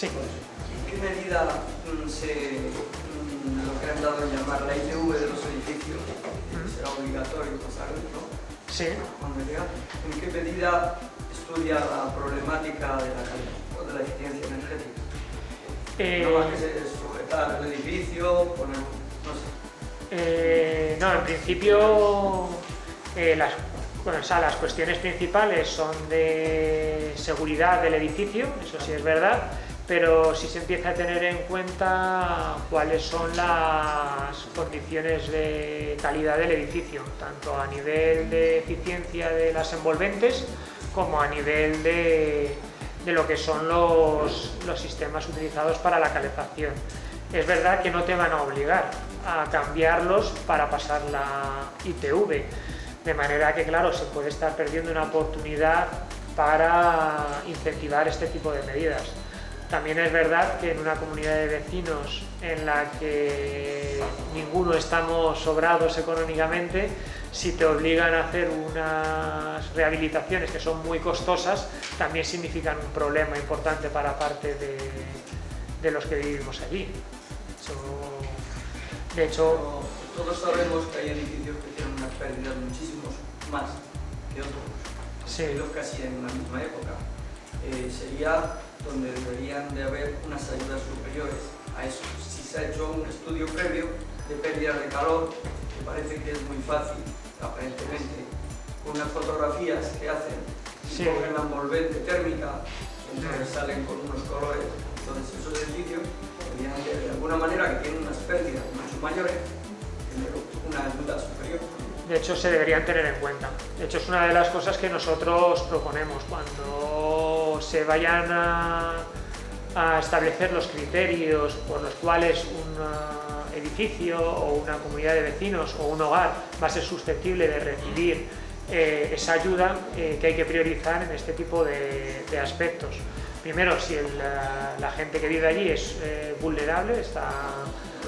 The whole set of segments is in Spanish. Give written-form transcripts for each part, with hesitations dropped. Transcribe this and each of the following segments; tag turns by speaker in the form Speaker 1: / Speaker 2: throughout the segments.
Speaker 1: Sí.
Speaker 2: ¿En qué medida lo que han dado en llamar la ITV de los edificios será obligatorio pasarlo, ¿no?
Speaker 1: Sí.
Speaker 2: Cuando llega, ¿en qué medida estudia la problemática de la calidad o de la eficiencia energética? No más que sujetar el edificio, poner, no sé.
Speaker 1: No, en principio las cuestiones principales son de seguridad del edificio, eso sí es verdad, pero sí se empieza a tener en cuenta cuáles son las condiciones de calidad del edificio, tanto a nivel de eficiencia de las envolventes como a nivel de lo que son los sistemas utilizados para la calefacción. Es verdad que no te van a obligar a cambiarlos para pasar la ITV, de manera que, claro, se puede estar perdiendo una oportunidad para incentivar este tipo de medidas. También es verdad que en una comunidad de vecinos en la que ninguno estamos sobrados económicamente, si te obligan a hacer unas rehabilitaciones que son muy costosas, también significan un problema importante para parte de los que vivimos allí. De hecho,
Speaker 2: todos sabemos que hay edificios que tienen unas pérdidas muchísimo más que otros,
Speaker 1: sí,
Speaker 2: casi en la misma época. Sería donde deberían de haber unas ayudas superiores a eso. Si se ha hecho un estudio previo de pérdidas de calor, me parece que es muy fácil, aparentemente, con unas fotografías que hacen,
Speaker 1: sí,
Speaker 2: cogen la envolvente térmica, entonces salen con unos colores. Entonces esos edificios deberían de alguna manera, que tienen unas pérdidas mucho mayores, tener una ayuda superior.
Speaker 1: De hecho, se deberían tener en cuenta. De hecho, es una de las cosas que nosotros proponemos. Cuando se vayan a establecer los criterios por los cuales un edificio o una comunidad de vecinos o un hogar va a ser susceptible de recibir esa ayuda, que hay que priorizar en este tipo de aspectos. Primero, si la gente que vive allí es vulnerable,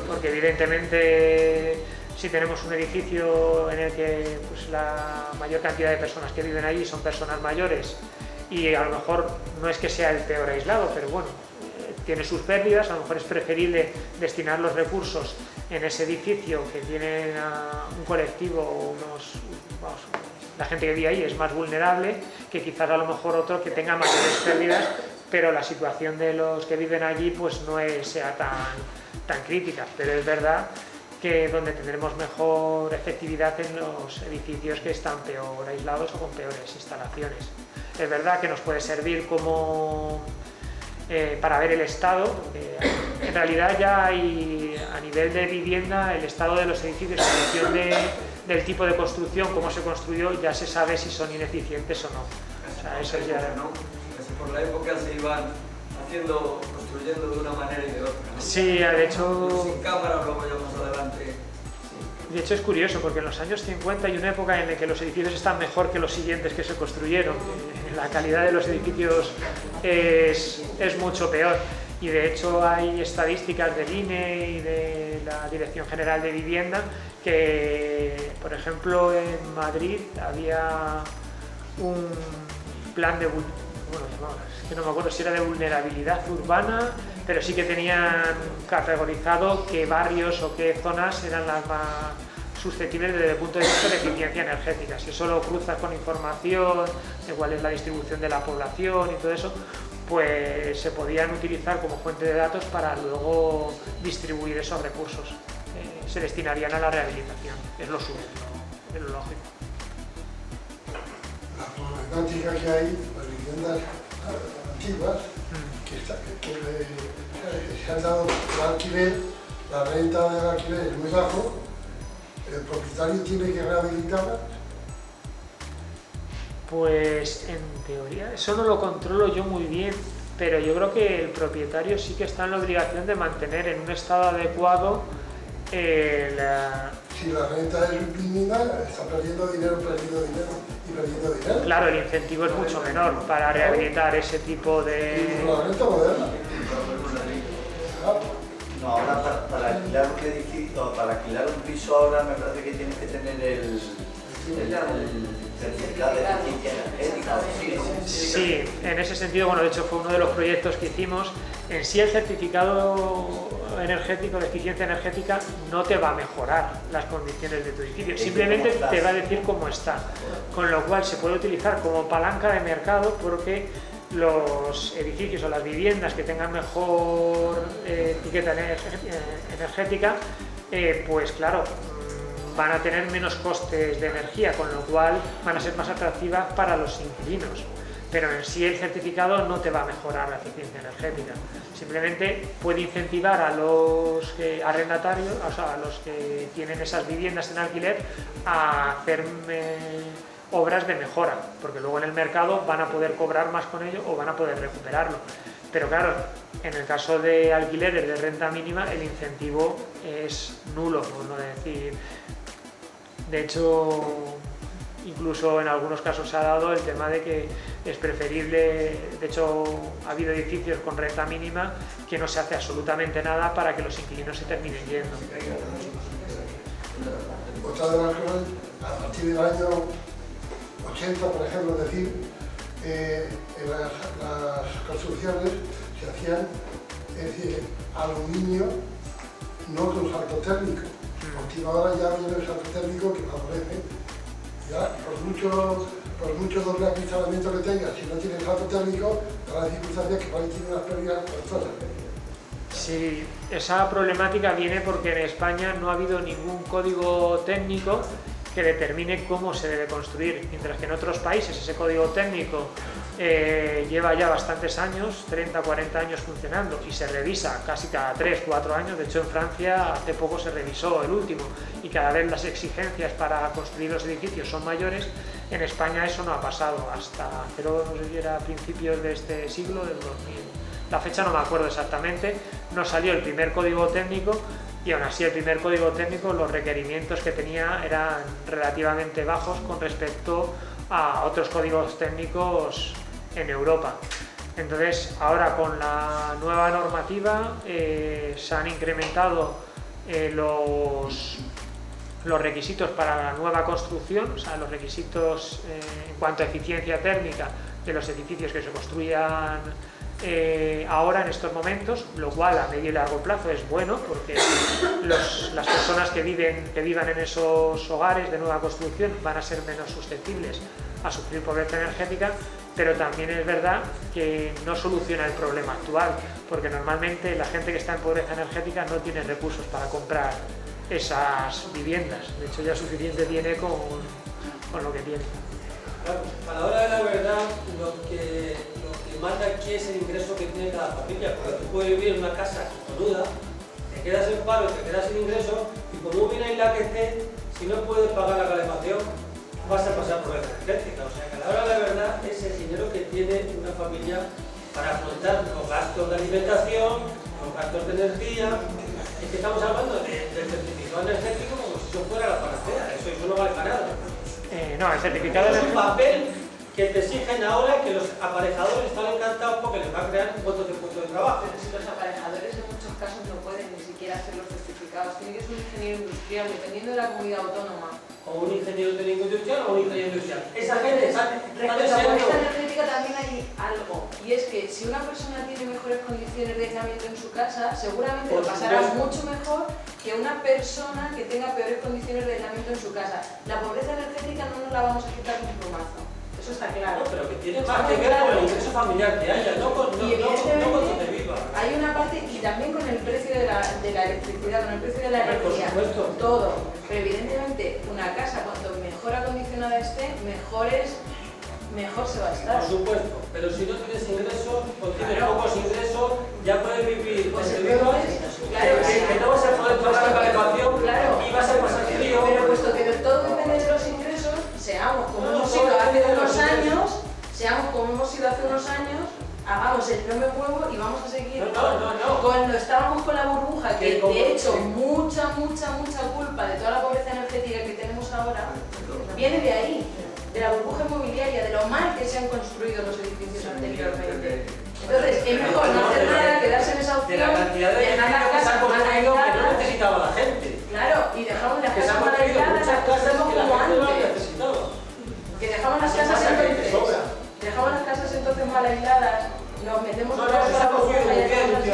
Speaker 1: porque evidentemente si tenemos un edificio en el que pues, la mayor cantidad de personas que viven allí son personas mayores y a lo mejor no es que sea el peor aislado, pero bueno, tiene sus pérdidas, a lo mejor es preferible destinar los recursos en ese edificio que tiene un colectivo o la gente que vive ahí es más vulnerable que quizás a lo mejor otro que tenga mayores pérdidas, pero la situación de los que viven allí pues no sea tan crítica. Pero es verdad que donde tendremos mejor efectividad en los edificios que están peor aislados o con peores instalaciones. Es verdad que nos puede servir como para ver el estado, porque en realidad ya hay a nivel de vivienda el estado de los edificios en función del tipo de construcción, cómo se construyó, ya se sabe si son ineficientes o no. O sea, eso ya
Speaker 2: ¿no? Casi por la época se iban construyendo de una manera y de otra, ¿no?
Speaker 1: Sí, de hecho...
Speaker 2: Sin cámara, luego ya más adelante... Sí.
Speaker 1: De hecho es curioso, porque en los años 50 hay una época en la que los edificios están mejor que los siguientes que se construyeron. La calidad de los edificios es mucho peor. Y de hecho hay estadísticas del INE y de la Dirección General de Vivienda que, por ejemplo, en Madrid había un plan de... Bueno, es que no me acuerdo si era de vulnerabilidad urbana, pero sí que tenían categorizado qué barrios o qué zonas eran las más susceptibles desde el punto de vista de eficiencia energética. Si eso lo cruzas con información de cuál es la distribución de la población y todo eso, pues se podían utilizar como fuente de datos para luego distribuir esos recursos. Se destinarían a la rehabilitación, es lo suyo, es lo lógico.
Speaker 3: La problemática que hay, las viviendas antiguas, que se han dado el alquiler, la renta del alquiler es muy bajo, el propietario tiene que rehabilitarla.
Speaker 1: Pues en teoría, eso no lo controlo yo muy bien, pero yo creo que el propietario sí que está en la obligación de mantener en un estado adecuado
Speaker 3: Si la renta es mínima, está perdiendo dinero.
Speaker 1: Claro, el incentivo es mucho menor para rehabilitar ese tipo de...
Speaker 3: ¿Y la renta moderna?
Speaker 4: No, ahora para alquilar un edificio, para alquilar un piso ahora me parece que tienes que tener el certificado de eficiencia energética.
Speaker 1: Sí, en ese sentido, bueno, de hecho fue uno de los proyectos que hicimos En sí el certificado energético de eficiencia energética no te va a mejorar las condiciones de tu edificio, simplemente te va a decir cómo está, con lo cual se puede utilizar como palanca de mercado porque los edificios o las viviendas que tengan mejor etiqueta energética, pues claro, van a tener menos costes de energía, con lo cual van a ser más atractivas para los inquilinos. Pero en sí el certificado no te va a mejorar la eficiencia energética, simplemente puede incentivar a los arrendatarios, o sea, a los que tienen esas viviendas en alquiler, a hacer obras de mejora, porque luego en el mercado van a poder cobrar más con ello o van a poder recuperarlo. Pero claro, en el caso de alquileres de renta mínima el incentivo es nulo, por no decir. De hecho, incluso en algunos casos se ha dado el tema de que es preferible, de hecho ha habido edificios con renta mínima que no se hace absolutamente nada para que los inquilinos se terminen yendo.
Speaker 3: Otra de las cosas, a partir del año 80, por ejemplo, es decir, en las construcciones se hacían, es decir, aluminio no con salto térmico. A ahora ya viene el salto térmico que favorece. Ya, por mucho doble acristalamiento que tengas, si no tienes salto térmico, da la circunstancia que para ahí tiene unas pérdidas costosas.
Speaker 1: Sí, esa problemática viene porque en España no ha habido ningún código técnico que determine cómo se debe construir, mientras que en otros países ese código técnico lleva ya bastantes años, 30 o 40 años funcionando y se revisa casi cada 3 o 4 años. De hecho en Francia hace poco se revisó el último y cada vez las exigencias para construir los edificios son mayores. En España eso no ha pasado hasta, pero no sé si era a principios de este siglo, del 2000, la fecha no me acuerdo exactamente, no salió el primer código técnico. Y aún así el primer código técnico, los requerimientos que tenía eran relativamente bajos con respecto a otros códigos técnicos en Europa. Entonces ahora con la nueva normativa se han incrementado los requisitos para la nueva construcción, o sea, los requisitos en cuanto a eficiencia térmica de los edificios que se construyan ahora en estos momentos, lo cual a medio y largo plazo es bueno porque las personas que vivan en esos hogares de nueva construcción van a ser menos susceptibles a sufrir pobreza energética, pero también es verdad que no soluciona el problema actual, porque normalmente la gente que está en pobreza energética no tiene recursos para comprar esas viviendas. De hecho ya suficiente tiene con lo que tiene.
Speaker 5: Claro, a la hora de la verdad, lo que manda aquí es el ingreso que tiene cada familia, porque tú puedes vivir en una casa cojonuda, te quedas en paro, te quedas sin ingreso, y como viene la que esté, si no puedes pagar la calefacción, vas a pasar pobreza energética. O sea que a la hora de la verdad es el dinero que tiene una familia para afrontar los gastos de alimentación, los gastos de energía. Es que estamos hablando del certificado energético como si eso fuera la panacea, eso no vale para nada.
Speaker 1: No, el certificado
Speaker 5: es un papel que te exigen ahora, que los aparejadores están encantados porque les va a crear un montón de puestos de trabajo.
Speaker 6: Pero si los aparejadores en muchos casos no pueden ni siquiera hacer los certificados, tiene que ser un ingeniero industrial, dependiendo de la comunidad autónoma.
Speaker 5: O un ingeniero técnico industrial o un ingeniero industrial. Esa gente está
Speaker 6: respecto a la pobreza energética también hay algo, y es que si una persona tiene mejores condiciones de aislamiento en su casa, seguramente lo pasará mucho mejor que una persona que tenga peores condiciones de aislamiento en su casa. La pobreza energética no nos la vamos a quitar con un plumazo. Eso está claro.
Speaker 5: No, pero que tiene más que ver con el ingreso familiar que haya, no con donde viva.
Speaker 6: Hay una parte, y también con el precio de la electricidad, con el precio de la energía.
Speaker 5: Por supuesto.
Speaker 6: Todo. Pero evidentemente, una casa, cuanto mejor acondicionada esté, mejor se va a estar.
Speaker 5: Por supuesto. Pero si no tienes ingresos, o tienes pocos ingresos, ya puedes vivir
Speaker 6: pues
Speaker 5: donde vivas, que no vas a poder pagar la calefacción y vas a pasar frío.
Speaker 6: Pero puesto que todo depende de los ingresos, seamos como hemos sido hace unos años, hagamos el no me muevo y vamos a seguir cuando estábamos con la burbuja, que de hecho mucha culpa de toda la pobreza energética que tenemos ahora viene de ahí, de la burbuja inmobiliaria, de lo mal que se han construido los edificios anteriormente. Entonces es mejor no hacer nada, quedarse en esa opción,
Speaker 5: de la cantidad de
Speaker 6: dejar las
Speaker 5: edificios que se han
Speaker 6: casas mal
Speaker 5: construido que no
Speaker 6: aisladas.
Speaker 5: necesitaba la gente.
Speaker 6: Claro, y dejamos las
Speaker 5: Que se
Speaker 6: casas
Speaker 5: han
Speaker 6: mal
Speaker 5: construido
Speaker 6: aisladas,
Speaker 5: muchas casas
Speaker 6: hacemos
Speaker 5: que la
Speaker 6: como
Speaker 5: gente no las
Speaker 6: antes.
Speaker 5: necesitaba.
Speaker 6: Que dejamos las
Speaker 5: Así
Speaker 6: casas
Speaker 5: pasa que te
Speaker 6: entonces,
Speaker 5: sobra.
Speaker 6: dejamos las casas entonces mal aisladas, nos metemos
Speaker 5: No,
Speaker 6: todas
Speaker 5: se
Speaker 6: la
Speaker 5: ha construido
Speaker 6: burbuja y
Speaker 5: muy bien
Speaker 6: dejamos las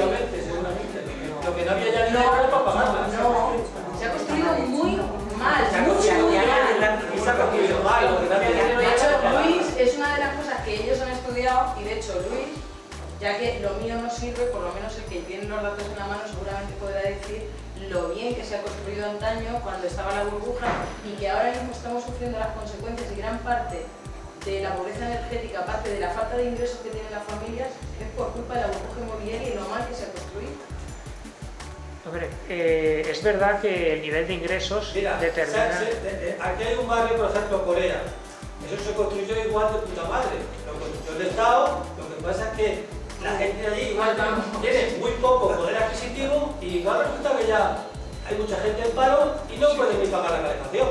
Speaker 5: porque no había ya dinero para pagarlas.
Speaker 6: No, se ha construido muy mal,
Speaker 5: Se ha
Speaker 6: mucho,
Speaker 5: construido
Speaker 6: muy
Speaker 5: mal,
Speaker 6: mal.
Speaker 5: y se ha construido mal, porque no había dinero
Speaker 6: De hecho,
Speaker 5: para pagar.
Speaker 6: Luis es una de las cosas que ellos han estudiado y de hecho Luis, ya que lo mío no sirve, por lo menos el que tiene los datos en la mano seguramente podrá decir lo bien que se ha construido antaño cuando estaba la burbuja y que ahora mismo estamos sufriendo las consecuencias y gran parte de la pobreza energética, aparte de la falta de ingresos que tienen las familias, es por culpa de la burbuja inmobiliaria y lo mal que se ha construido.
Speaker 1: Hombre, es verdad que el nivel de ingresos
Speaker 5: Mira,
Speaker 1: determina...
Speaker 5: aquí hay un barrio, por ejemplo, Corea. Eso se construyó igual de puta madre. Lo construyó el Estado, lo que pasa es que la gente de allí igual tiene muy poco poder adquisitivo y igual resulta que ya hay mucha gente en paro y no pueden ni pagar la calefacción.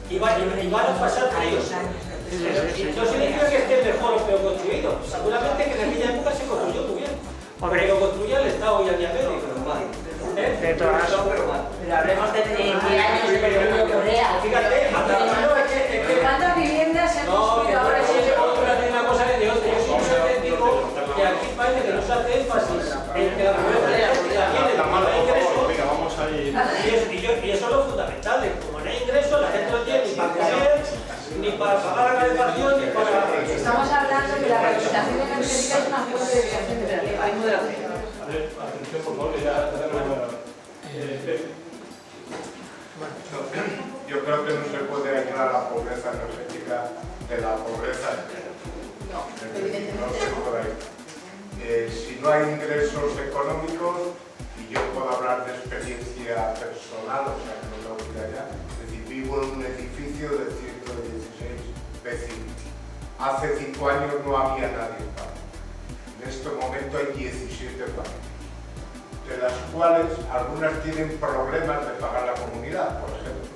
Speaker 5: Y van a pasar fríos. No significa que esté mejor o peor construido. Seguramente que en aquella época se construyó muy bien. Porque lo construía el Estado y el América.
Speaker 1: De todas...
Speaker 6: Pero hablemos de 10 años de periodo de Corea.
Speaker 5: Fíjate,
Speaker 6: ¿Cuántas viviendas se han
Speaker 5: no, que
Speaker 6: construido ahora?
Speaker 5: una cosa de otro. Yo soy un escéptico que aquí parece que no se hace énfasis en que la pobreza energética tiene ingresos. Y eso es lo fundamental, de como no hay ingresos, la gente no tiene ni para comer, ni para pagar la calefacción, ni para...
Speaker 6: Estamos hablando de la rehabilitación energética es una fuente de creación de empleo. Hay moderación.
Speaker 7: Atención, por favor, yo creo que no se puede aislar la pobreza energética de la pobreza energética.
Speaker 6: No,
Speaker 7: No
Speaker 6: evidentemente
Speaker 7: se
Speaker 6: no.
Speaker 7: puede aislar. Si no hay ingresos económicos, y yo puedo hablar de experiencia personal, o sea que no tengo que ir allá, es decir, vivo en un edificio de 116 vecinos. Hace 5 años no había nadie en paro. En este momento hay 17 paros, de las cuales algunas tienen problemas de pagar la comunidad, por ejemplo,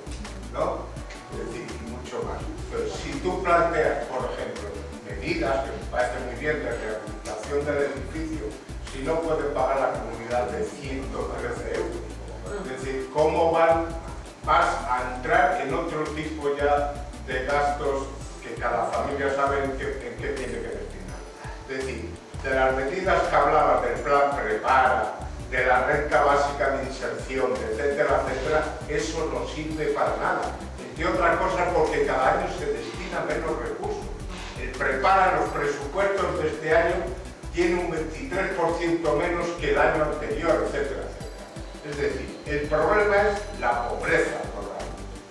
Speaker 7: ¿no? Es decir, y mucho más. Pero si tú planteas, por ejemplo, medidas que me parece muy bien de rehabilitación del edificio, si no pueden pagar la comunidad de 113 euros, es decir, ¿cómo vas a entrar en otro tipo ya de gastos que cada familia sabe en qué tiene que destinar? Es decir, de las medidas que hablaba del plan Prepara, de la renta básica de inserción, etcétera, etcétera, eso no sirve para nada. Entre otras cosas porque cada año se destina menos recursos. El Prepara, los presupuestos de este año, tiene un 23% menos que el año anterior, etcétera, etcétera. Es decir, el problema es la pobreza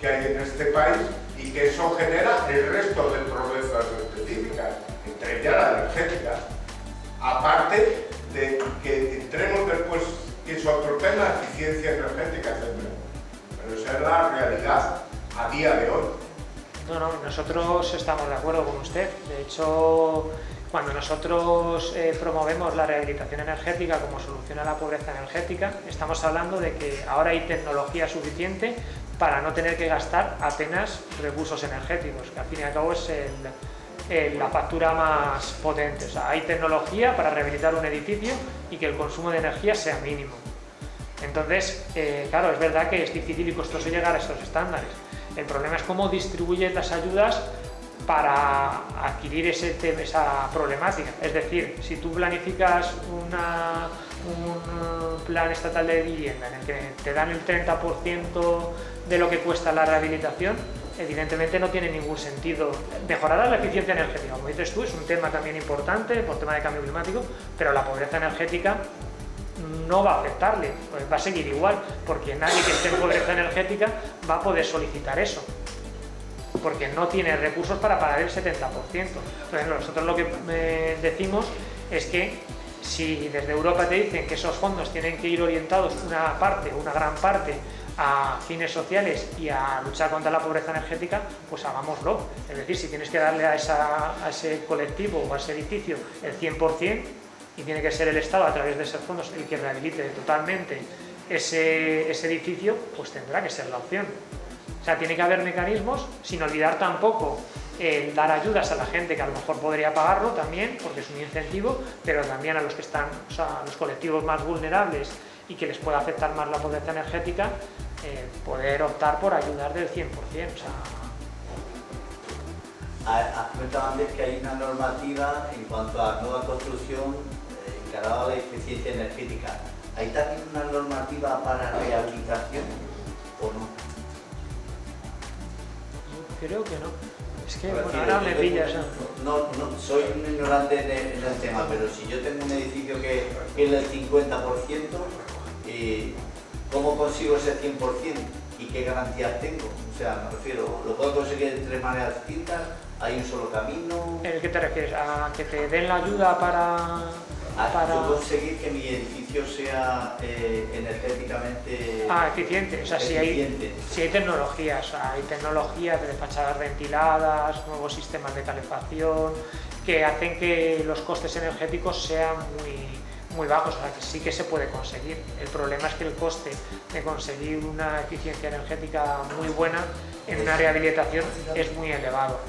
Speaker 7: que hay en este país y que eso genera el resto de pobrezas específicas, entre ellas la energética. Aparte de que entremos después, que es otro tema, eficiencia energética, etc. Pero esa es la realidad a día de hoy.
Speaker 1: No, nosotros estamos de acuerdo con usted. De hecho, cuando nosotros promovemos la rehabilitación energética como solución a la pobreza energética, estamos hablando de que ahora hay tecnología suficiente para no tener que gastar apenas recursos energéticos, que al fin y al cabo es la factura más potente. O sea, hay tecnología para rehabilitar un edificio y que el consumo de energía sea mínimo. Entonces, claro, es verdad que es difícil y costoso llegar a estos estándares. El problema es cómo distribuyes las ayudas para adquirir esa problemática. Es decir, si tú planificas un plan estatal de vivienda en el que te dan el 30% de lo que cuesta la rehabilitación, evidentemente no tiene ningún sentido. Mejorará la eficiencia energética, como dices tú, es un tema también importante por tema de cambio climático, pero la pobreza energética no va a afectarle, pues va a seguir igual, porque nadie que esté en pobreza energética va a poder solicitar eso, porque no tiene recursos para pagar el 70%. Entonces nosotros lo que decimos es que si desde Europa te dicen que esos fondos tienen que ir orientados una gran parte a fines sociales y a luchar contra la pobreza energética, pues hagámoslo. Es decir, si tienes que darle a ese colectivo o a ese edificio el 100%, y tiene que ser el Estado a través de esos fondos el que rehabilite totalmente ese edificio, pues tendrá que ser la opción. O sea, tiene que haber mecanismos, sin olvidar tampoco dar ayudas a la gente que a lo mejor podría pagarlo también, porque es un incentivo, pero también a los que están, o sea, a los colectivos más vulnerables y que les pueda afectar más la pobreza energética, poder optar por ayudar del 100%. O sea,
Speaker 4: has comentado antes que hay una normativa en cuanto a nueva construcción encarada a la eficiencia energética. ¿hay también una normativa para rehabilitación o no?
Speaker 1: Creo que no. Es que bueno, ahora me pillas.
Speaker 4: No, soy un ignorante en el tema, pero si yo tengo un edificio que es del 50%, ¿cómo consigo ese 100%? ¿Y qué garantías tengo? O sea, me refiero, ¿lo puedo conseguir de tres maneras distintas? ¿Hay un solo camino?
Speaker 1: ¿En qué te refieres? ¿A que te den la ayuda para...?
Speaker 4: Yo conseguir que mi edificio sea energéticamente
Speaker 1: eficiente. O sea, si hay tecnologías, de fachadas ventiladas, nuevos sistemas de calefacción, que hacen que los costes energéticos sean muy bajos, o sea, que sí que se puede conseguir. El problema es que el coste de conseguir una eficiencia energética muy buena en una rehabilitación es muy elevado.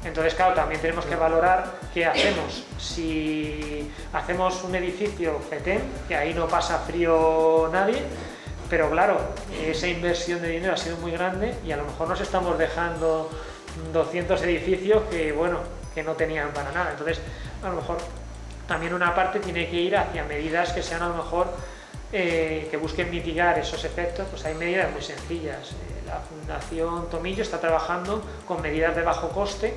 Speaker 1: Entonces, claro, también tenemos que valorar qué hacemos. Si hacemos un edificio FETEM, que ahí no pasa frío nadie, pero claro, esa inversión de dinero ha sido muy grande y a lo mejor nos estamos dejando 200 edificios que, bueno, que no tenían para nada. Entonces, a lo mejor también una parte tiene que ir hacia medidas que sean a lo mejor que busquen mitigar esos efectos. Pues hay medidas muy sencillas. La Fundación Tomillo está trabajando con medidas de bajo coste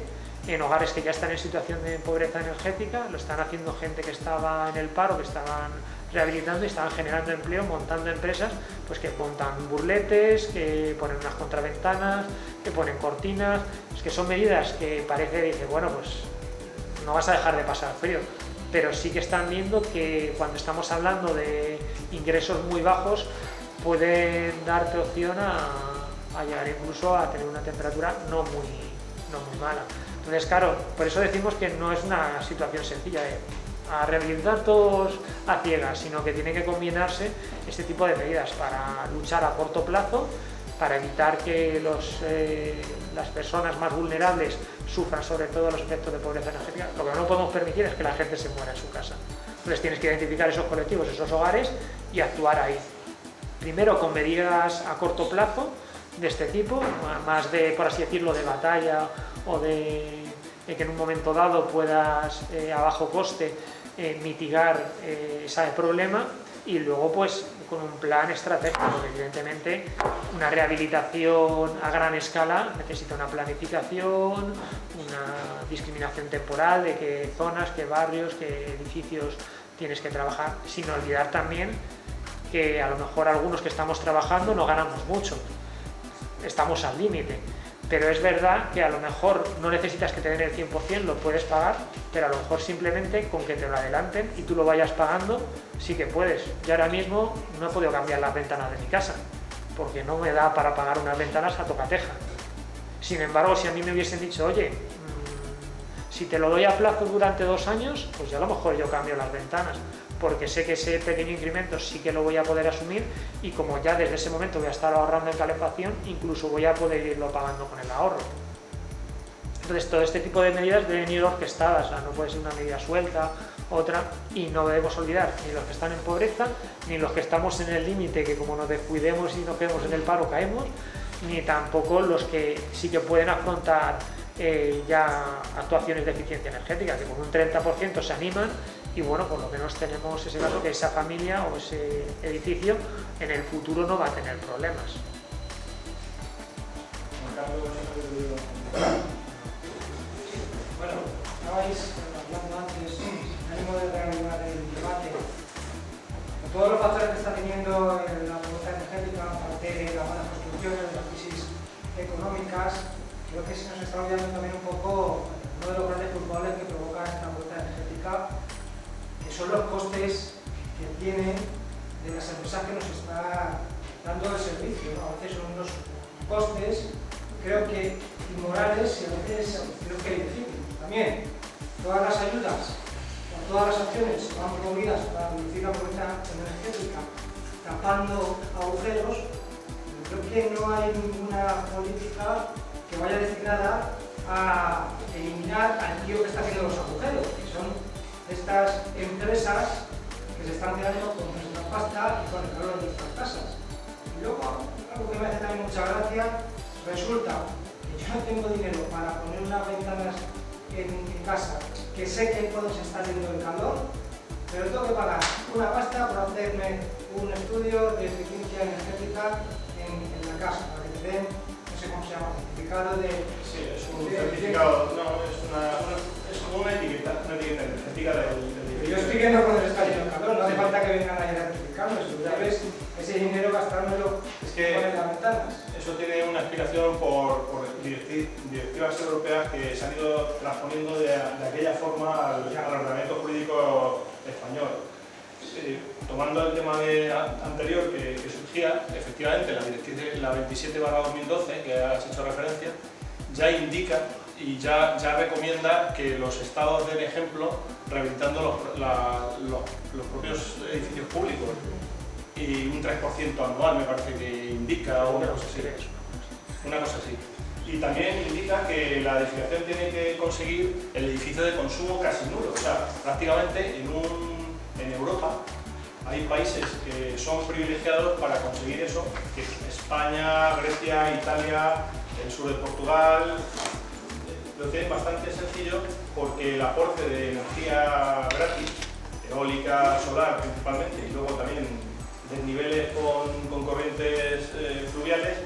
Speaker 1: en hogares que ya están en situación de pobreza energética. Lo están haciendo gente que estaba en el paro, que estaban rehabilitando y estaban generando empleo, montando empresas pues que montan burletes, que ponen unas contraventanas, que ponen cortinas. Es que son medidas que parece, dice, bueno, pues no vas a dejar de pasar frío, pero sí que están viendo que cuando estamos hablando de ingresos muy bajos pueden darte opción a llegar incluso a tener una temperatura no muy mala. Entonces, claro, por eso decimos que no es una situación sencilla a rehabilitar todos a ciegas, sino que tiene que combinarse este tipo de medidas para luchar a corto plazo, para evitar que las personas más vulnerables sufran sobre todo los efectos de pobreza energética. Lo que no podemos permitir es que la gente se muera en su casa. Entonces tienes que identificar esos colectivos, esos hogares y actuar ahí. Primero con medidas a corto plazo de este tipo, más de, por así decirlo, de batalla o de que en un momento dado puedas a bajo coste mitigar ese problema, y luego pues con un plan estratégico, porque evidentemente una rehabilitación a gran escala necesita una planificación, una discriminación temporal de qué zonas, qué barrios, qué edificios tienes que trabajar, sin olvidar también que a lo mejor algunos que estamos trabajando no ganamos mucho, estamos al límite, pero es verdad que a lo mejor no necesitas que te den el 100%, lo puedes pagar, pero a lo mejor simplemente con que te lo adelanten y tú lo vayas pagando, sí que puedes. Yo ahora mismo no he podido cambiar las ventanas de mi casa, porque no me da para pagar unas ventanas a tocateja. Sin embargo, si a mí me hubiesen dicho, oye, si te lo doy a plazo durante 2 años, pues ya a lo mejor yo cambio las ventanas, porque sé que ese pequeño incremento sí que lo voy a poder asumir, y como ya desde ese momento voy a estar ahorrando en calefacción, incluso voy a poder irlo pagando con el ahorro. Entonces todo este tipo de medidas deben ir orquestadas, o sea, no puede ser una medida suelta, otra, y no debemos olvidar ni los que están en pobreza, ni los que estamos en el límite, que como nos descuidemos y nos quedemos en el paro caemos, ni tampoco los que sí que pueden afrontar ya actuaciones de eficiencia energética, que con un 30% se animan, y bueno, por lo menos tenemos ese caso que esa familia o ese edificio en el futuro no va a tener problemas.
Speaker 8: Bueno, estabais hablando antes, ánimo de reanimar el debate, con todos los factores que está teniendo la pobreza energética, aparte de las malas construcciones, de las crisis económicas, creo que se nos está olvidando también un poco uno de los grandes culpables que provoca esta pobreza energética, que son los costes que tienen de las empresas que nos están dando el servicio, ¿no? A veces son unos costes, creo que inmorales, y a veces creo que ilegítimos. También, todas las ayudas o todas las acciones van promovidas para reducir la pobreza energética, tapando agujeros. Creo que no hay ninguna política que vaya destinada a eliminar al tío que está haciendo los agujeros, que son estas empresas que se están quedando con nuestra pasta y con el calor de nuestras casas. Y luego, algo que me hace también mucha gracia, resulta que yo no tengo dinero para poner unas ventanas en casa, que sé que puedo estar yendo el calor, pero tengo que pagar una pasta por hacerme un estudio de eficiencia energética en la casa, para que te den, no sé cómo se llama, certificado de...
Speaker 9: Sí, es un certificado, no, es como una etiqueta energética del
Speaker 8: yo estoy viendo cuando se está yendo el calor, no hace falta que vengan a certificarlo, ¿sabes? Ese dinero gastármelo en las ventanas.
Speaker 9: Eso tiene una explicación por directivas europeas que se han ido transponiendo de aquella forma al ordenamiento jurídico español. Tomando el tema anterior que surgía, efectivamente la directriz, la 27/2012, que has hecho referencia, ya indica y ya recomienda que los estados den ejemplo rehabilitando los propios edificios públicos, y un 3% anual me parece que indica, o una cosa así. Una cosa así. Y también indica que la edificación tiene que conseguir el edificio de consumo casi nulo. O sea, prácticamente en Europa hay países que son privilegiados para conseguir eso, que España, Grecia, Italia, el sur de Portugal, lo tienen bastante sencillo porque el aporte de energía gratis, eólica, solar principalmente, y luego también desniveles con corrientes fluviales,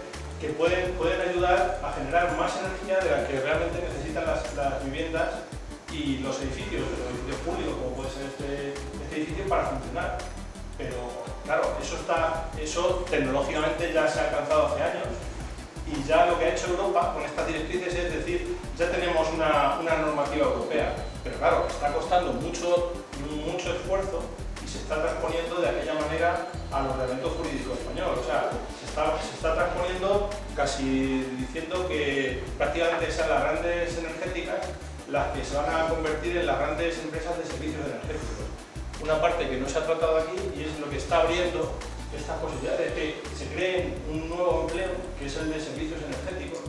Speaker 9: que pueden ayudar a generar más energía de la que realmente necesitan las viviendas y los edificios públicos, como puede ser este edificio, para funcionar. Pero claro, eso tecnológicamente ya se ha alcanzado hace años, y ya lo que ha hecho Europa con estas directrices es decir, ya tenemos una normativa europea, pero claro, está costando mucho esfuerzo y se está transponiendo de aquella manera al ordenamiento jurídico español. O sea, se está transponiendo casi diciendo que prácticamente sean las grandes energéticas las que se van a convertir en las grandes empresas de servicios energéticos. Una parte que no se ha tratado aquí, y es lo que está abriendo estas posibilidades de que se cree un nuevo empleo, que es el de servicios energéticos,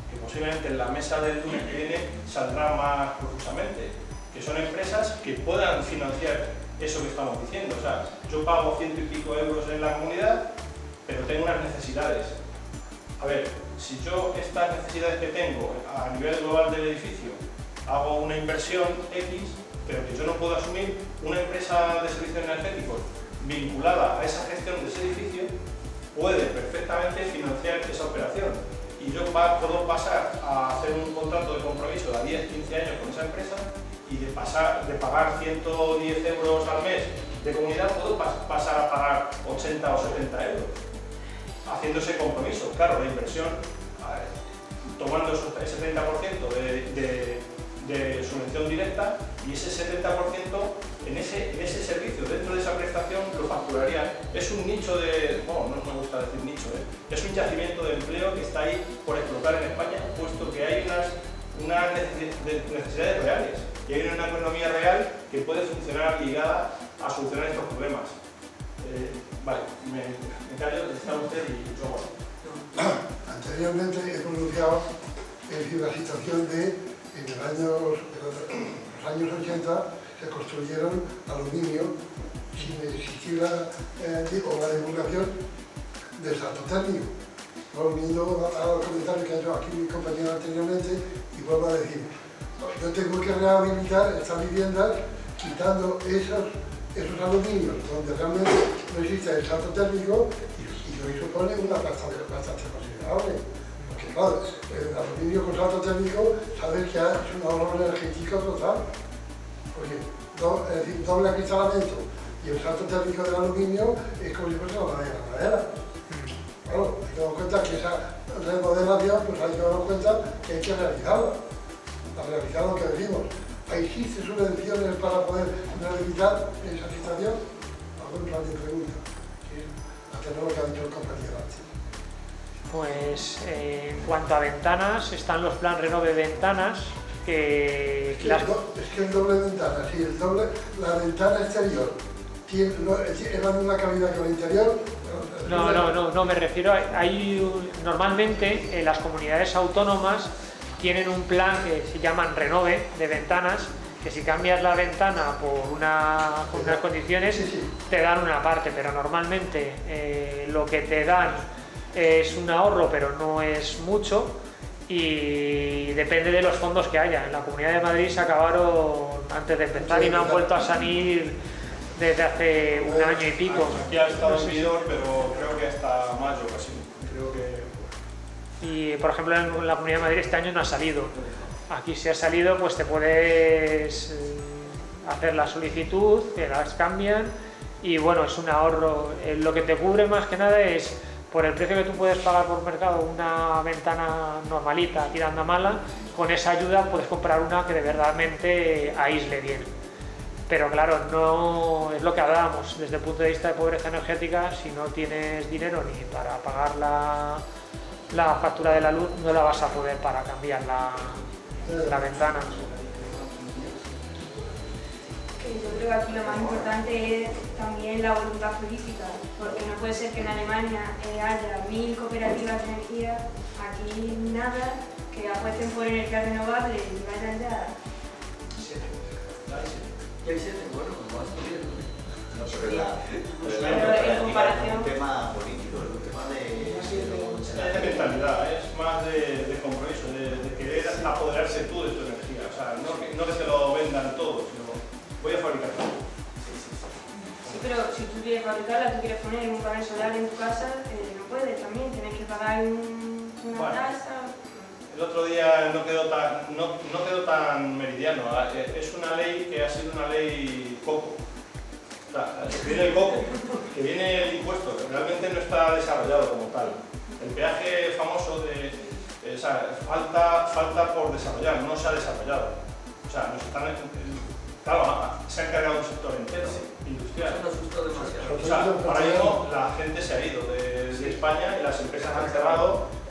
Speaker 9: que posiblemente en la mesa del lunes que viene saldrá más profusamente, que son empresas que puedan financiar eso que estamos diciendo. O sea, yo pago 100 y pico euros en la comunidad, pero tengo unas necesidades. A ver, si yo estas necesidades que tengo a nivel global del edificio hago una inversión X, pero que yo no puedo asumir, una empresa de servicios energéticos vinculada a esa gestión de ese edificio puede perfectamente financiar esa operación, y yo puedo pasar a hacer un contrato de compromiso de 10-15 años con esa empresa, y de pagar 110 euros al mes de comunidad puedo pasar a pagar 80 o 70 euros haciendo ese compromiso. Claro, la inversión, tomando ese 30% de subvención directa, y ese 70% en ese servicio, dentro de esa prestación, lo facturaría. Es un nicho no me gusta decir nicho, es un yacimiento de empleo que está ahí por explotar en España, puesto que hay unas necesidades reales, y hay una economía real que puede funcionar ligada a solucionar estos problemas. Vale, me callo, está usted y yo bueno.
Speaker 3: Anteriormente he pronunciado la situación de en los años 80 se construyeron aluminio sin existir la divulgación del salto térmico. Volviendo al comentario que ha hecho aquí mi compañero anteriormente, y vuelvo a decir, yo tengo que rehabilitar estas viviendas quitando esos aluminios donde realmente no existe el salto térmico, y hoy supone una bastante considerable. Porque claro, el aluminio con salto térmico sabes que es un ahorro energético total. Porque es decir, doble acristalamiento y el salto térmico del aluminio es como si fuese la madera. Claro, hay que dar cuenta que esa remodelación, pues hay que dar cuenta que hay que realizarla. Para realizar lo que decimos. ¿Existen subvenciones para poder rehabilitar esa situación? Algún plan de pregunta. A tener lo que ha dicho el compañero antes.
Speaker 1: Pues en cuanto a ventanas, están los plan Renove Ventanas, que...
Speaker 3: Es que el doble ventana, sí, la ventana exterior es la misma calidad que la interior.
Speaker 1: No, me refiero normalmente en las comunidades autónomas tienen un plan que se llaman Renove de ventanas, que si cambias la ventana por unas condiciones, te dan una parte, pero normalmente lo que te dan es un ahorro, pero no es mucho, y depende de los fondos que haya. En la Comunidad de Madrid se acabaron antes de empezar y no han vuelto a salir desde hace un año y pico.
Speaker 9: Aquí ha estado en vigor, pero creo que hasta mayo casi. Creo que...
Speaker 1: Y por ejemplo en la Comunidad de Madrid este año no ha salido. Aquí si ha salido pues te puedes hacer la solicitud, te las cambian y bueno, es un ahorro. Lo que te cubre más que nada es por el precio que tú puedes pagar por mercado una ventana normalita tirando a mala, con esa ayuda puedes comprar una que de verdadmente aísle bien. Pero claro, no es lo que hablábamos, desde el punto de vista de pobreza energética, si no tienes dinero ni para pagar la factura de la luz, no la vas a poder para cambiar la ventana.
Speaker 10: Yo creo que aquí lo más importante es también la voluntad política, porque no puede ser que en Alemania haya 1000 cooperativas de energía, aquí nada, que apuesten por energías renovables y vayan ya.
Speaker 2: Y hay 7, bueno, pues más bien.
Speaker 4: No, pero
Speaker 6: en comparación...
Speaker 4: es un tema político, es un tema
Speaker 9: Es de mentalidad, es más de compromiso, de querer apoderarse tú de tu energía. O sea, no que te lo vendan todo, sino voy a fabricar todo.
Speaker 10: Sí, pero si tú quieres fabricarla, tú quieres poner un panel solar en tu casa, no puedes también, tienes que pagar una tasa.
Speaker 9: El otro día no quedó tan meridiano. Es una ley que ha sido una ley coco. O sea, viene el coco, que viene el impuesto, que realmente no está desarrollado como tal. El peaje famoso o sea, falta por desarrollar, no se ha desarrollado. O sea, claro, se ha encargado un sector entero, industrial.
Speaker 2: Eso nos asustó demasiado.
Speaker 9: O sea, ahora mismo la gente se ha ido de España y las empresas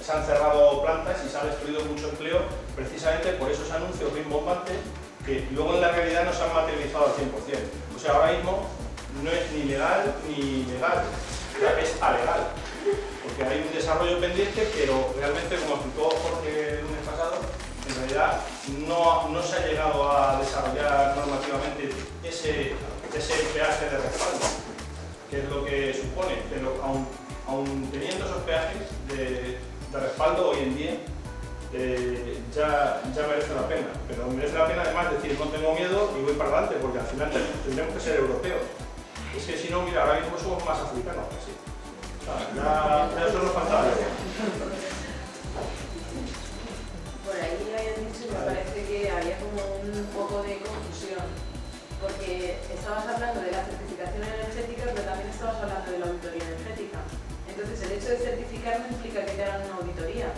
Speaker 9: se han cerrado plantas y se ha destruido mucho empleo precisamente por esos anuncios rimbombantes que luego en la realidad no se han materializado al 100%. O sea, ahora mismo no es ni legal ni legal, es alegal. Porque hay un desarrollo pendiente, pero realmente, como explicó Jorge el lunes pasado, en realidad no se ha llegado a desarrollar normativamente ese peaje de respaldo, que es lo que supone, pero aun teniendo esos peajes de respaldo hoy en día, ya merece la pena. Pero merece la pena además decir, no tengo miedo y voy para adelante, porque al final tendremos que ser europeos. Es que si no, mira, ahora mismo somos más africanos, así. O sea, ya solo falta.
Speaker 6: Por ahí habían dicho que me parece que había como un poco de confusión, porque estabas hablando de la certificación energética, pero también estabas hablando de la auditoría energética. Entonces, el hecho de certificar no implica que te hagan una auditoría.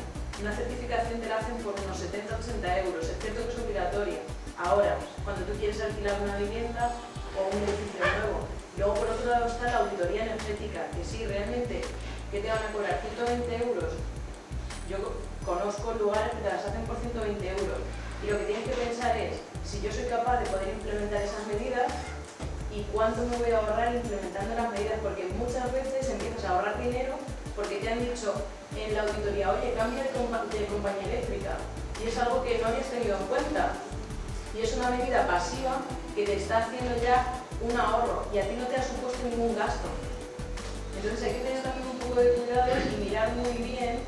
Speaker 6: Una certificación te la hacen por unos 70-80 euros, es cierto que es obligatoria. Ahora, cuando tú quieres alquilar una vivienda o un edificio nuevo. Luego, por otro lado, está la auditoría energética, que sí, realmente, ¿qué te van a cobrar? 120 euros. Yo conozco lugares que te las hacen por 120 euros. Y lo que tienes que pensar es, si yo soy capaz de poder implementar esas medidas, ¿y cuánto me voy a ahorrar implementando las medidas? Porque muchas veces empiezas a ahorrar dinero porque te han dicho en la auditoría, oye, cambia de compañía eléctrica. Y es algo que no habías tenido en cuenta. Y es una medida pasiva que te está haciendo ya un ahorro y a ti no te ha supuesto ningún gasto. Entonces hay que tener también un poco de cuidado y mirar muy bien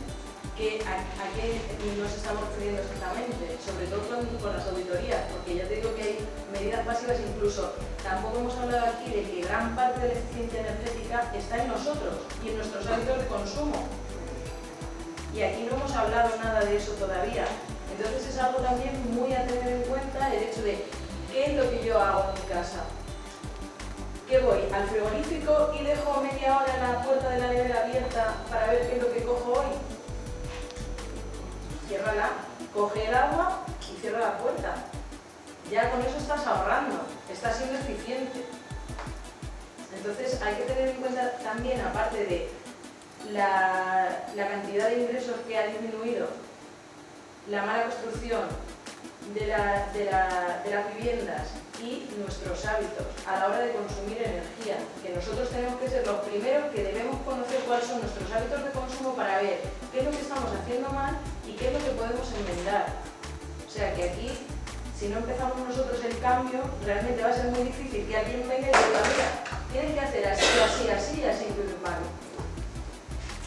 Speaker 6: a qué nos estamos refiriendo exactamente, sobre todo con las auditorías, porque ya te digo que hay medidas pasivas, incluso tampoco hemos hablado aquí de que gran parte de la eficiencia energética está en nosotros y en nuestros hábitos de consumo. Y aquí no hemos hablado nada de eso todavía. Entonces es algo también muy a tener en cuenta el hecho de qué es lo que yo hago en mi casa. ¿Qué voy? ¿Al frigorífico y dejo media hora la puerta de la nevera abierta para ver qué es lo que cojo hoy? Ciérrala, coge el agua y cierra la puerta. Ya con eso estás ahorrando, estás siendo eficiente. Entonces hay que tener en cuenta también, aparte de la cantidad de ingresos que ha disminuido, la mala construcción de las viviendas y nuestros hábitos a la hora de consumir energía, que nosotros tenemos que ser los primeros que debemos conocer cuáles son nuestros hábitos de consumo para ver qué es lo que estamos haciendo mal y qué es lo que podemos enmendar. O sea que aquí, si no empezamos nosotros el cambio, realmente va a ser muy difícil que alguien venga y diga, mira, tienes que hacer así, así, así y así, vale.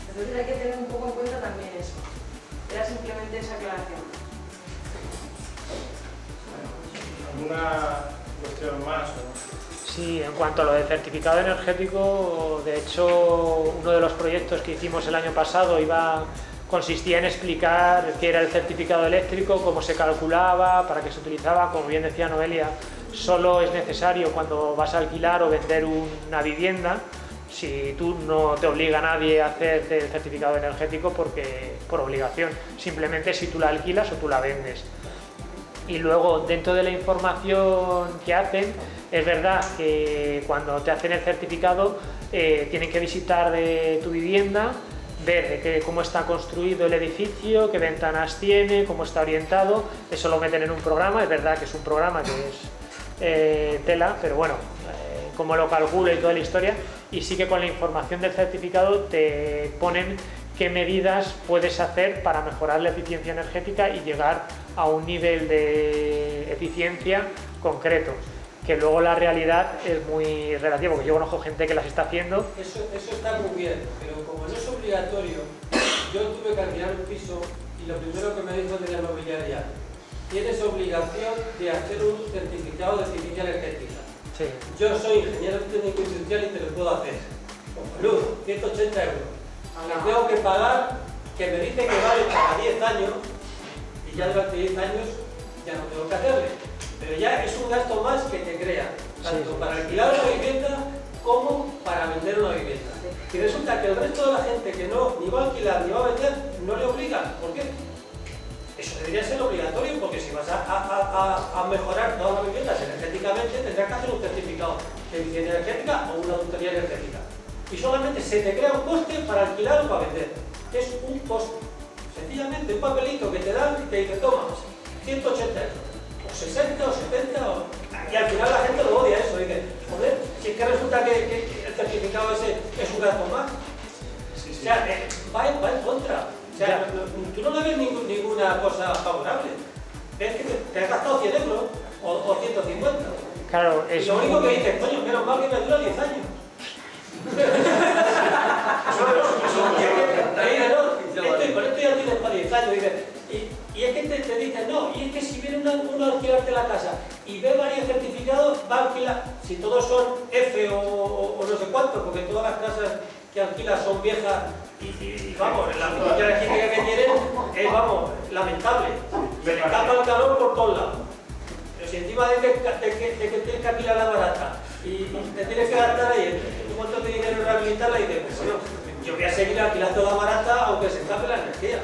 Speaker 6: Entonces hay que tener un poco en cuenta también eso. Era simplemente esa aclaración.
Speaker 9: ¿Alguna cuestión más?
Speaker 1: Sí, en cuanto a lo del certificado energético, de hecho, uno de los proyectos que hicimos el año pasado consistía en explicar qué era el certificado eléctrico, cómo se calculaba, para qué se utilizaba. Como bien decía Noelia, solo es necesario cuando vas a alquilar o vender una vivienda, si tú no te obliga a nadie a hacer el certificado energético por obligación, simplemente si tú la alquilas o tú la vendes. Y luego, dentro de la información que hacen, es verdad que cuando te hacen el certificado tienen que visitar tu vivienda, ver cómo está construido el edificio, qué ventanas tiene, cómo está orientado. Eso lo meten en un programa. Es verdad que es un programa que es tela, pero bueno, cómo lo calcula y toda la historia. Y sí que con la información del certificado te ponen qué medidas puedes hacer para mejorar la eficiencia energética y llegar a un nivel de eficiencia concreto, que luego la realidad es muy relativa, porque yo conozco gente que las está haciendo.
Speaker 5: Eso está muy bien, pero como no es obligatorio, yo tuve que alquilar un piso y lo primero que me dijo de la inmobiliaria: tienes obligación de hacer un certificado de eficiencia energética.
Speaker 1: Sí.
Speaker 5: Yo soy ingeniero técnico industrial y te lo puedo hacer. Luz, 180 euros. Aunque tengo que pagar, que me dice que vale para 10 años, y ya durante 10 años ya no tengo que hacerle. Pero ya es un gasto más que te crea, tanto para alquilar una vivienda como para vender una vivienda. Y resulta que el resto de la gente que no ni va a alquilar ni va a vender, no le obligan. ¿Por qué? Eso debería ser obligatorio, porque si vas a mejorar todas las viviendas energéticamente, tendrás que hacer un certificado de eficiencia energética o una auditoría energética. Y solamente se te crea un coste para alquilar o para vender. Es un coste. Sencillamente un papelito que te dan y te dice: toma, 180 euros, o 60 o 70, y al final la gente lo odia eso. Dice: joder, si es que resulta que el certificado ese es un gasto más. Sí, sí. O sea, va en contra. O sea, tú no le ves ninguna cosa favorable. Ves que te has gastado 100 euros o 150.
Speaker 1: Claro,
Speaker 5: y lo único que dices: coño, menos mal que me dura 10 años. Con esto ya tienes para 10 años. Y es que te dicen: no, y es que si viene uno a alquilarte la casa y ve varios certificados, va a alquilar, si todos son F o no sé cuánto, porque todas las casas que alquilas son viejas y vamos, la eficiencia energética que tienen es, vamos, lamentable. Se le escapa el calor por todos lados. Pero si encima de que tienes que alquilar la barata y te tienes que gastar ahí cuánto de dinero en rehabilitarla, y dices: pues bueno, yo voy a seguir alquilando la barata aunque se escape la energía,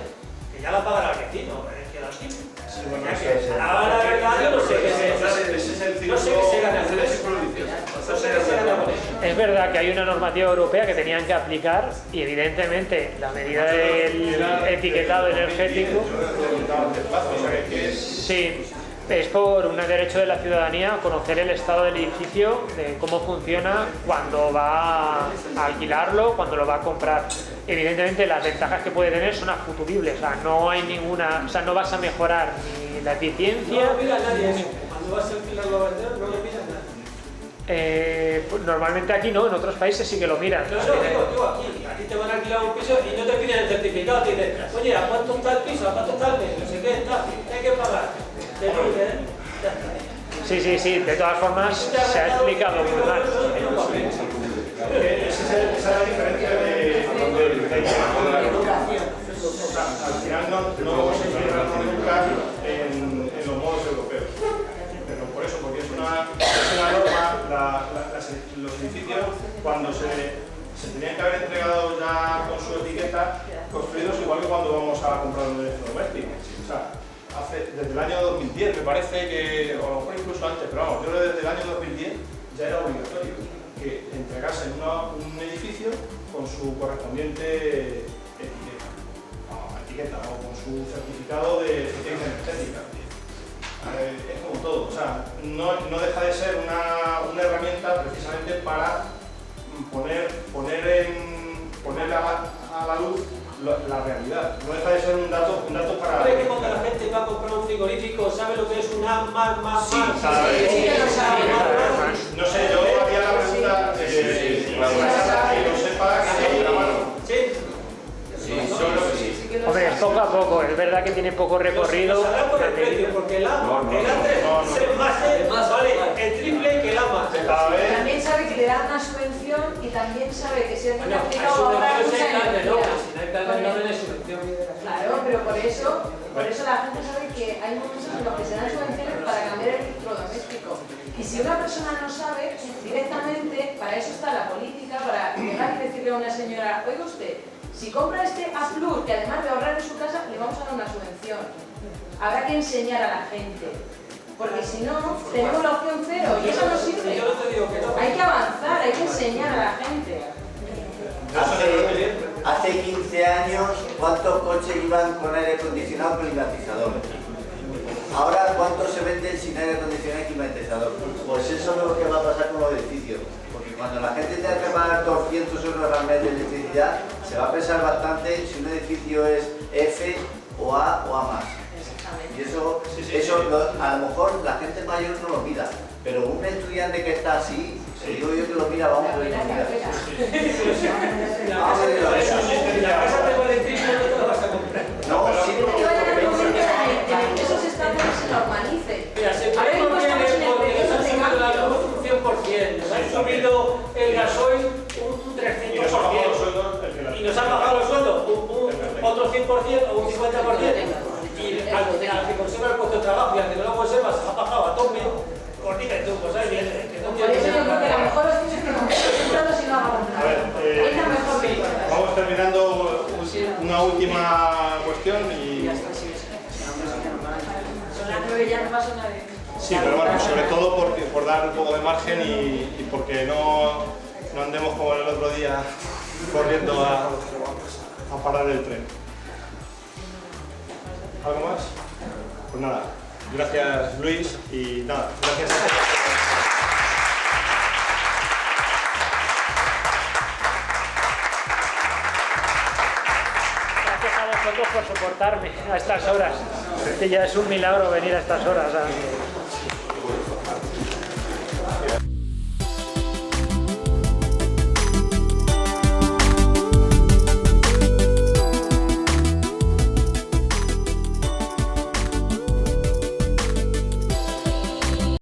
Speaker 5: que ya la pagará el vecino, que la alquile. Ahora la verdad yo no sé qué se gana con eso.
Speaker 1: Es verdad que hay una normativa europea que tenían que aplicar, y evidentemente la medida del etiquetado energético, sí, es por un derecho de la ciudadanía conocer el estado del edificio, de cómo funciona cuando va a alquilarlo, cuando lo va a comprar. Evidentemente las ventajas que puede tener son futuribles, o sea, no hay ninguna, o sea, no vas a mejorar ni la eficiencia.
Speaker 5: No lo mira nadie eso. Cuando vas a alquilarlo a vender, no lo mira nadie.
Speaker 1: Pues normalmente aquí no, en otros países sí que lo miran.
Speaker 5: Yo digo aquí, a ti te van a alquilar un piso y no te piden el certificado, te dicen: oye, ¿a cuánto está el piso? ¿A cuánto está el mes? No sé qué, hay que pagar.
Speaker 1: Sí, de todas formas se ha explicado muy mal.
Speaker 9: Esa es la diferencia de al final no se quiere nunca en los modos europeos. Pero por eso, porque es una norma, los edificios, cuando se tenían que haber entregado ya con su etiqueta, construidos igual que cuando vamos a comprar un electrodoméstico. O sea, desde el año 2010 me parece que, o a lo mejor incluso antes, pero vamos, yo creo que desde el año 2010 ya era obligatorio que entregasen un edificio con su correspondiente etiqueta o con su certificado de eficiencia energética. Es como todo, o sea, no deja de ser una herramienta precisamente para poner a la luz la realidad. No deja de ser un dato para...
Speaker 5: ¿Sabes que cuando la gente va a comprar un frigorífico sabe lo que es un A más?
Speaker 9: Sí, no sé, yo haría la pregunta que lo sepa que la mano.
Speaker 5: Sí.
Speaker 1: Hombre, poco a poco, es verdad que tiene poco recorrido.
Speaker 5: Nos hablan por el precio, porque el A3 vale el triple que el A+.
Speaker 6: También sabe que le dan una subvención y también sabe que si alguien ha aplicado va a ahorrar mucha energía. Claro, pero por eso la gente sabe que hay momentos en los que se dan subvenciones para cambiar el electrodoméstico. Y si una persona no sabe, directamente, para eso está la política, para llegar y decirle a una señora, oiga usted, si compra este A+, que además de ahorrar en su casa, le vamos a dar una subvención. Habrá que enseñar a la gente. Porque si no, tenemos la opción cero y eso no sirve. Hay que avanzar, hay que enseñar a la gente.
Speaker 4: Hace 15 años, ¿cuántos coches iban con aire acondicionado climatizador? Ahora, ¿cuántos se venden sin aire acondicionado y climatizador? Pues eso es lo que va a pasar con los edificios. Porque cuando la gente tenga que pagar 200 euros al mes de electricidad, se va a pensar bastante si un edificio es F o A o A+. Y eso a lo mejor la gente mayor no lo mira, pero un estudiante que está así, digo yo que lo mira, vamos a ver lo mira.
Speaker 5: La casa te vale triple, no te lo vas a comprar.
Speaker 4: No, sí,
Speaker 6: Esos estándares se normalicen.
Speaker 5: Mira, se puede porque nos han subido la luz un 100%, nos han subido el gasoil un 300%, y nos han bajado los sueldos otro 100% o un 50%. Y al que conserva el puesto de trabajo y al que no lo conserva se ha bajado a tope, pues dime tú, pues ahí viene.
Speaker 6: Por eso yo creo que a lo mejor los niños que nos están si no hagamos nada. Es la mejor medida.
Speaker 9: Vamos terminando una última cuestión y...
Speaker 6: Son las 9 ya no pasa nadie.
Speaker 9: Sí, pero bueno, sobre todo por dar un poco de margen y porque no andemos como el otro día corriendo a parar el tren. ¿Algo más? Pues nada, gracias Luis y nada, gracias a todos.
Speaker 1: Gracias a vosotros por soportarme a estas horas. Que ya es un milagro venir a estas horas.